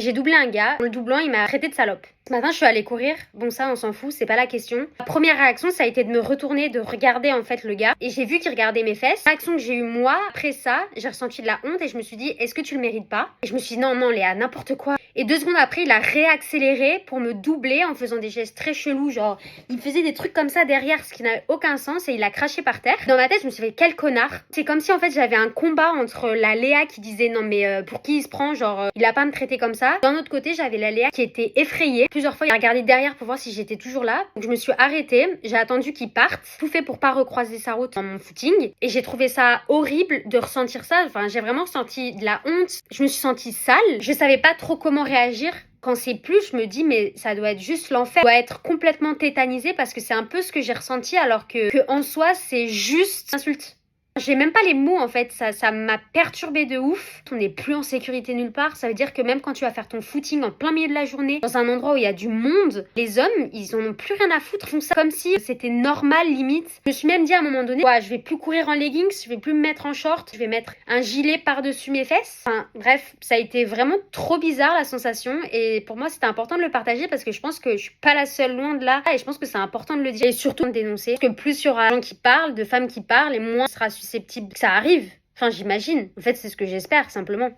J'ai doublé un gars, en le doublant, il m'a traité de salope. Ce matin, je suis allée courir. Bon, ça, on s'en fout, c'est pas la question. La première réaction, ça a été de me retourner, de regarder en fait le gars. Et j'ai vu qu'il regardait mes fesses. La réaction que j'ai eue moi, après ça, j'ai ressenti de la honte et je me suis dit, est-ce que tu le mérites pas? Et je me suis dit, non, non, Léa, n'importe quoi. Et 2 secondes après, il a réaccéléré pour me doubler en faisant des gestes très chelous. Genre, il faisait des trucs comme ça derrière, ce qui n'avait aucun sens et il a craché par terre. Dans ma tête, je me suis fait, quel connard. C'est comme si en fait, j'avais un combat entre la Léa qui disait, non, mais pour qui il se prend? Genre, il a pas à me traiter comme ça. D'un autre côté, j'avais la Léa qui était effrayée. Plusieurs fois, il a regardé derrière pour voir si j'étais toujours là. Donc je me suis arrêtée, j'ai attendu qu'il parte, tout fait pour pas recroiser sa route dans mon footing. Et j'ai trouvé ça horrible de ressentir ça. Enfin, j'ai vraiment ressenti de la honte. Je me suis sentie sale. Je savais pas trop comment réagir. Quand c'est plus, je me dis, mais ça doit être juste l'enfer. Je dois être complètement tétanisée parce que c'est un peu ce que j'ai ressenti alors que en soi, c'est juste insulte. J'ai même pas les mots en fait, ça m'a perturbée de ouf. On n'est plus en sécurité nulle part, ça veut dire que même quand tu vas faire ton footing en plein milieu de la journée, dans un endroit où il y a du monde, les hommes, ils en ont plus rien à foutre, ils font ça comme si c'était normal limite. Je me suis même dit à un moment donné, ouais, je vais plus courir en leggings, je vais plus me mettre en short, je vais mettre un gilet par-dessus mes fesses. Enfin bref, ça a été vraiment trop bizarre la sensation et pour moi c'était important de le partager parce que je pense que je suis pas la seule loin de là et je pense que c'est important de le dire et surtout de dénoncer. Parce que plus il y aura de gens qui parlent, de femmes qui parlent et moins on sera susceptible que ça arrive. Enfin, j'imagine. En fait, c'est ce que j'espère, simplement.